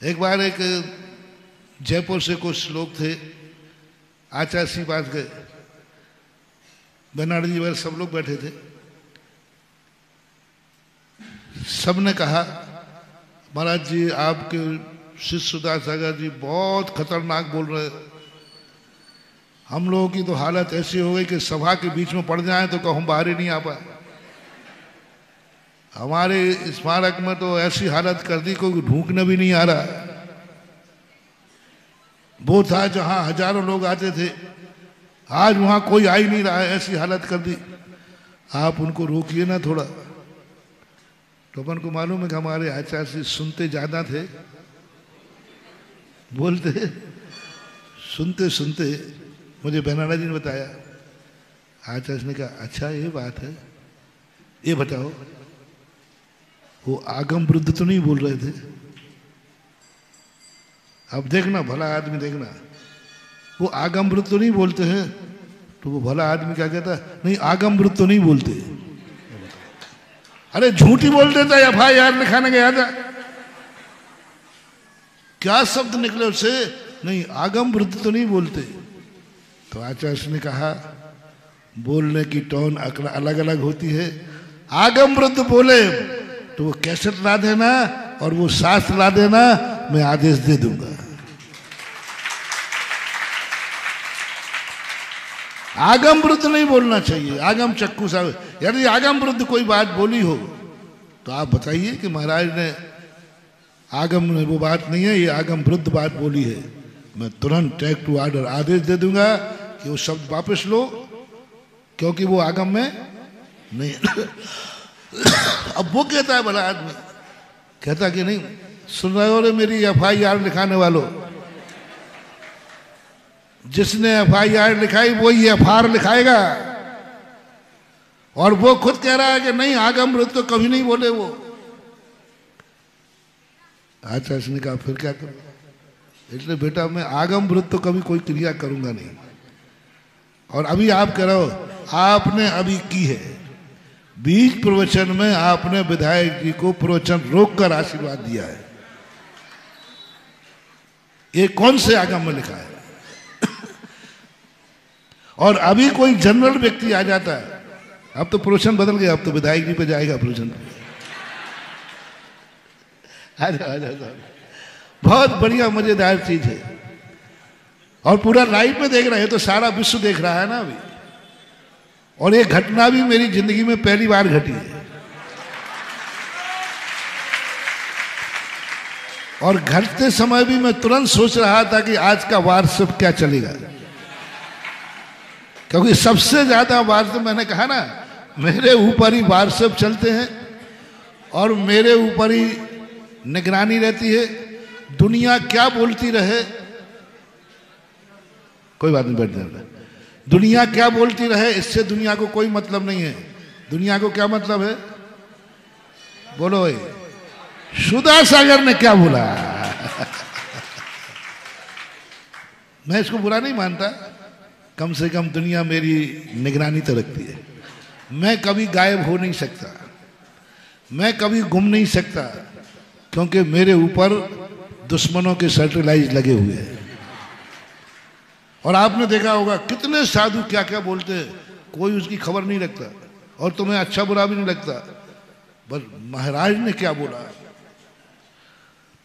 एक बार एक जयपुर से कुछ लोग थे, आचार्य सिंह पास गए, बेनारद जी वगैरह सब लोग बैठे थे। सबने कहा महाराज जी आपके शिष्य सुदास सागर जी बहुत खतरनाक बोल रहे, हम लोगों की तो हालत ऐसी हो गई कि सभा के बीच में पड़ जाए तो हम बाहर ही नहीं आ पाए। हमारे स्मारक में तो ऐसी हालत कर दी कोई ढूंढने भी नहीं आ रहा। वो था जहां हजारों लोग आते थे, आज वहां कोई आ ही नहीं रहा है, ऐसी हालत कर दी। आप उनको रोकिए ना थोड़ा। तो अपन को मालूम है कि हमारे आचार्य जी सुनते ज्यादा थे, बोलते सुनते सुनते मुझे बेनारद जी ने बताया। आचार्य ने कहा अच्छा ये बात है, ये बताओ वो आगम वृद्ध तो नहीं बोल रहे थे? अब देखना भला आदमी, देखना वो आगम वृद्ध तो नहीं बोलते हैं। तो वो भला आदमी क्या कहता, नहीं आगम वृद्ध तो नहीं बोलते। अरे झूठी बोल देता, FIR लिखाने गया था, क्या शब्द निकले उससे, नहीं आगम वृद्ध तो नहीं बोलते। तो आचार्य ने कहा बोलने की टोन अलग अलग होती है। आगम वृद्ध बोले तो वो कैसेट ला देना और वो शास्त्र ला देना, मैं आदेश दे दूंगा। आगम वृद्ध नहीं बोलना चाहिए, आगम चक्कू साहब। यदि आगम वृद्ध कोई बात बोली हो तो आप बताइए कि महाराज ने आगम में वो बात नहीं है, ये आगम वृद्ध बात बोली है, मैं तुरंत टेक टू ऑर्डर आदेश दे दूंगा कि वो शब्द वापस लो, क्योंकि वो आगम में नहीं। अब वो कहता है भला आदमी, कहता कि नहीं सुन रहे हो रे मेरी FIR लिखाने वालों, जिसने FIR लिखाई वही FR लिखाएगा। और वो खुद कह रहा है कि नहीं आगम वृद्ध तो कभी नहीं बोले वो। आचार्य ने कहा फिर क्या करूं? इसलिए बेटा मैं आगम वृद्ध तो कभी कोई क्रिया करूंगा नहीं। और अभी आप कह रहे हो, आपने अभी की है बीच प्रवचन में, आपने विधायक जी को प्रवचन रोककर आशीर्वाद दिया है। ये कौन से आगम में लिखा है? और अभी कोई जनरल व्यक्ति आ जाता है, अब तो प्रवचन बदल गया, अब तो विधायक जी पे जाएगा प्रवचन। बहुत बढ़िया मजेदार चीज है, और पूरा लाइव में देख रहे हैं, तो सारा विश्व देख रहा है ना अभी। और ये घटना भी मेरी जिंदगी में पहली बार घटी है, और घटते समय भी मैं तुरंत सोच रहा था कि आज का व्हाट्सएप क्या चलेगा, क्योंकि सबसे ज्यादा व्हाट्सएप, मैंने कहा ना मेरे ऊपर ही व्हाट्सएप चलते हैं और मेरे ऊपर ही निगरानी रहती है। दुनिया क्या बोलती रहे, कोई बात नहीं, बैठ जाना। दुनिया क्या बोलती रहे इससे दुनिया को कोई मतलब नहीं है। दुनिया को क्या मतलब है, बोलो भाई, सुदास सागर ने क्या बोला। मैं इसको बुरा नहीं मानता, कम से कम दुनिया मेरी निगरानी तो रखती है। मैं कभी गायब हो नहीं सकता, मैं कभी गुम नहीं सकता, क्योंकि मेरे ऊपर दुश्मनों के सैटेलाइट लगे हुए हैं। और आपने देखा होगा कितने साधु क्या क्या बोलते हैं, कोई उसकी खबर नहीं रखता, और तुम्हें अच्छा बुरा भी नहीं लगता, बस महाराज ने क्या बोला।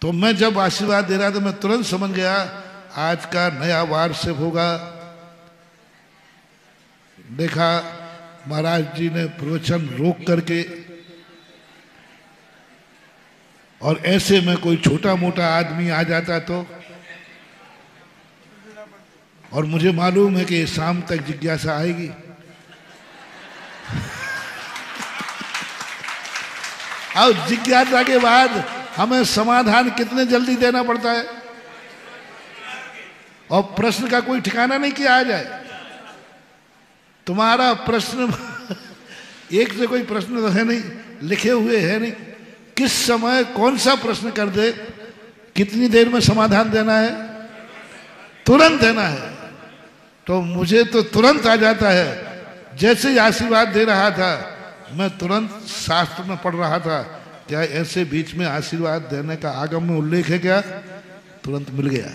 तो मैं जब आशीर्वाद दे रहा था, मैं तुरंत समझ गया आज का नया व्हाट्सएप होगा। देखा महाराज जी ने प्रवचन रोक करके, और ऐसे में कोई छोटा मोटा आदमी आ जाता तो, और मुझे मालूम है कि शाम तक जिज्ञासा आएगी। अब जिज्ञासा के बाद हमें समाधान कितने जल्दी देना पड़ता है, और प्रश्न का कोई ठिकाना नहीं किया आ जाए। तुम्हारा प्रश्न एक से कोई प्रश्न तो है नहीं, लिखे हुए है नहीं, किस समय कौन सा प्रश्न कर दे, कितनी देर में समाधान देना है, तुरंत देना है। तो मुझे तो तुरंत आ जाता है। जैसे ही आशीर्वाद दे रहा था, मैं तुरंत शास्त्र में पढ़ रहा था क्या ऐसे बीच में आशीर्वाद देने का आगम में उल्लेख है क्या? तुरंत मिल गया।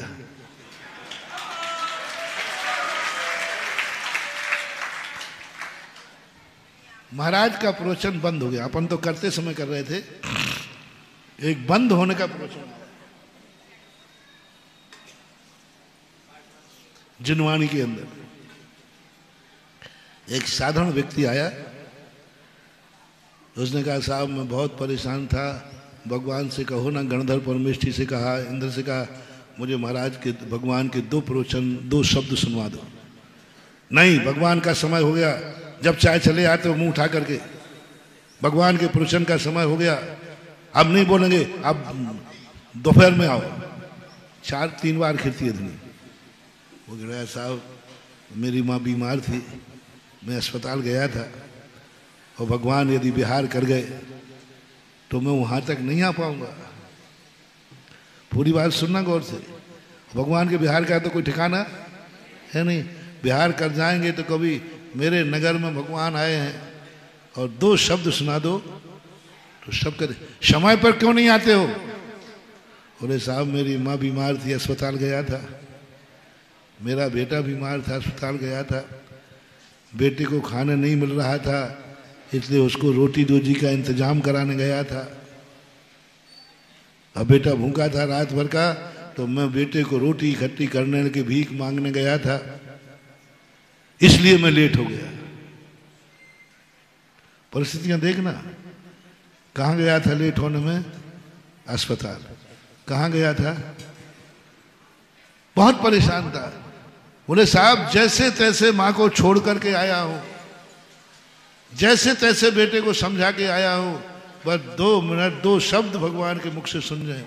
महाराज का प्रवचन बंद हो गया। अपन तो करते समय कर रहे थे, एक बंद होने का प्रवचन जिनवाणी के अंदर। एक साधारण व्यक्ति आया, उसने कहा साहब मैं बहुत परेशान था, भगवान से कहो ना, गणधर परमेष्ठी से कहा, इंद्र से कहा, मुझे महाराज के भगवान के दो प्रवचन, दो शब्द सुनवा दो। नहीं, भगवान का समय हो गया, जब चाहे चले आते हो मुंह उठा करके, भगवान के प्रवचन का समय हो गया, अब नहीं बोलेंगे, अब दोपहर में आओ। 3 बार खिड़ती है धनी। वो कह रहा साहब मेरी माँ बीमार थी, मैं अस्पताल गया था, और भगवान यदि बिहार कर गए तो मैं वहां तक नहीं आ पाऊंगा। पूरी बात सुनना गौर से। भगवान के बिहार का तो कोई ठिकाना है नहीं। बिहार कर जाएंगे तो कभी मेरे नगर में भगवान आए हैं और 2 शब्द सुना दो तो सब कहते समय पर क्यों नहीं आते हो? बोले साहब मेरी माँ बीमार थी, अस्पताल गया था, मेरा बेटा बीमार था, अस्पताल गया था, बेटे को खाने नहीं मिल रहा था, इसलिए उसको रोटी रोजी का इंतजाम कराने गया था। अब बेटा भूखा था रात भर का, तो मैं बेटे को रोटी इकट्ठी करने के भीख मांगने गया था, इसलिए मैं लेट हो गया। परिस्थितियां देखना। कहाँ गया था लेट होने में? अस्पताल। कहाँ गया था? बहुत परेशान था। बोले साहब जैसे तैसे माँ को छोड़ करके आया हूं, जैसे तैसे बेटे को समझा के आया हूं, बस 2 मिनट 2 शब्द भगवान के मुख से सुन जाए।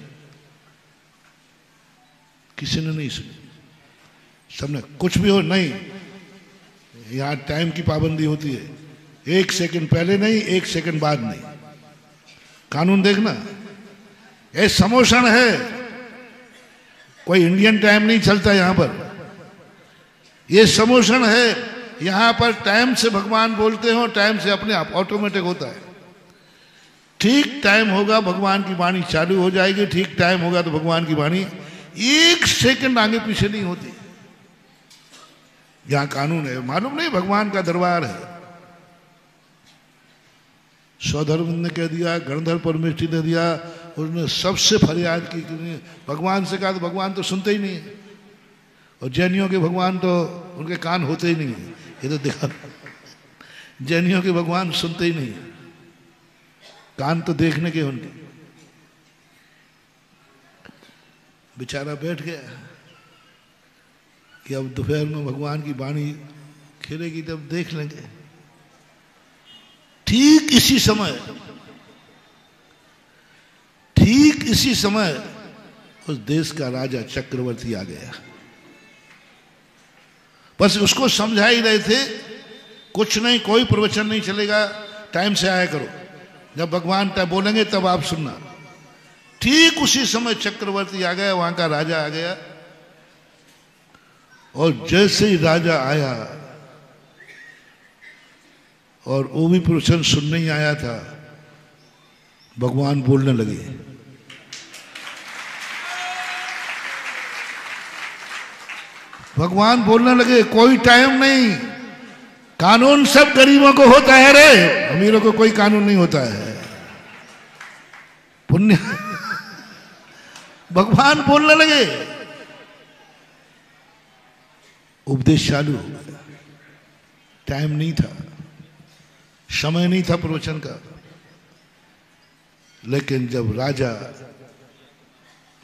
किसी ने नहीं सुनी, सबने कुछ भी हो नहीं। यहां टाइम की पाबंदी होती है, 1 सेकंड पहले नहीं, 1 सेकंड बाद नहीं। कानून देखना, ये समोषण है, कोई इंडियन टाइम नहीं चलता यहां पर, ये समोषण है। यहां पर टाइम से भगवान बोलते हो, टाइम से अपने आप ऑटोमेटिक होता है। ठीक टाइम होगा भगवान की वाणी चालू हो जाएगी, ठीक टाइम होगा तो भगवान की वाणी 1 सेकंड आगे पीछे नहीं होती। यहां कानून है, मालूम नहीं भगवान का दरबार है। सौधर्म ने कह दिया, गणधर परमेष्ठी ने दिया, उसने सबसे फरियाद की, भगवान से कहा तो भगवान तो सुनते ही नहीं है। और जैनियों के भगवान तो उनके कान होते ही नहीं है, ये तो देखा, जैनियों के भगवान सुनते ही नहीं है, कान तो देखने के उनके। बेचारा बैठ गया कि अब दोपहर में भगवान की वाणी खिलेगी तब देख लेंगे। ठीक इसी समय उस देश का राजा चक्रवर्ती आ गया। बस उसको समझा ही रहे थे, कुछ नहीं, कोई प्रवचन नहीं चलेगा, टाइम से आया करो, जब भगवान तब बोलेंगे तब आप सुनना। ठीक उसी समय चक्रवर्ती आ गया, वहां का राजा आ गया। और जैसे ही राजा आया, और वो भी प्रवचन सुनने ही आया था, भगवान बोलने लगे। भगवान बोलने लगे, कोई टाइम नहीं, कानून सब गरीबों को होता है रे, अमीरों को कोई कानून नहीं होता है। पुण्य भगवान बोलने लगे, उपदेश चालू हो गया। टाइम नहीं था, समय नहीं था प्रवचन का। लेकिन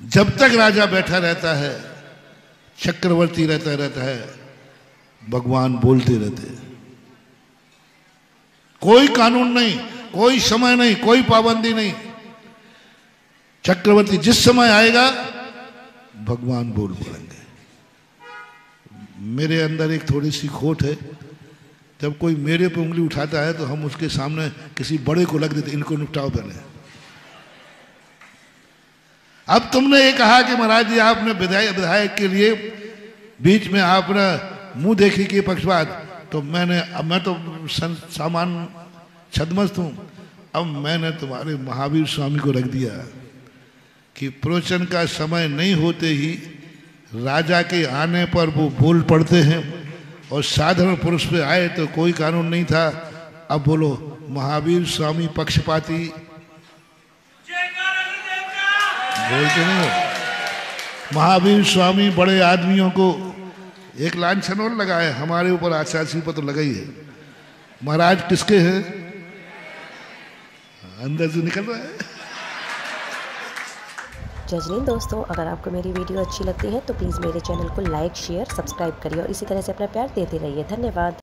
जब तक राजा बैठा रहता है, चक्रवर्ती रहता है, भगवान बोलते रहते हैं। कोई कानून नहीं, कोई समय नहीं, कोई पाबंदी नहीं। चक्रवर्ती जिस समय आएगा भगवान बोल पड़ेंगे। मेरे अंदर एक थोड़ी सी खोट है, जब कोई मेरे पे उंगली उठाता है तो हम उसके सामने किसी बड़े को लग देते, इनको निपटाओ पहले। अब तुमने ये कहा कि महाराज जी आपने विधायक के लिए बीच में आपने मुंह देखी की पक्षपात, तो मैं तो सामान्य छदमस्त हूं, अब मैंने तुम्हारे महावीर स्वामी को रख दिया कि प्रवचन का समय नहीं होते ही राजा के आने पर वो बोल पड़ते हैं, और साधारण पुरुष पे आए तो कोई कानून नहीं था। अब बोलो, महावीर स्वामी पक्षपाती बोलते नहीं हो। महावीर स्वामी बड़े आदमियों को एक लांछन और लगाए, हमारे ऊपर आचार्य पर तो लगा ही है। महाराज किसके हैं? अंदर से निकल रहा है। जजनीन दोस्तों, अगर आपको मेरी वीडियो अच्छी लगती है तो प्लीज़ मेरे चैनल को लाइक, शेयर, सब्सक्राइब करिए और इसी तरह से अपना प्यार देते रहिए। धन्यवाद।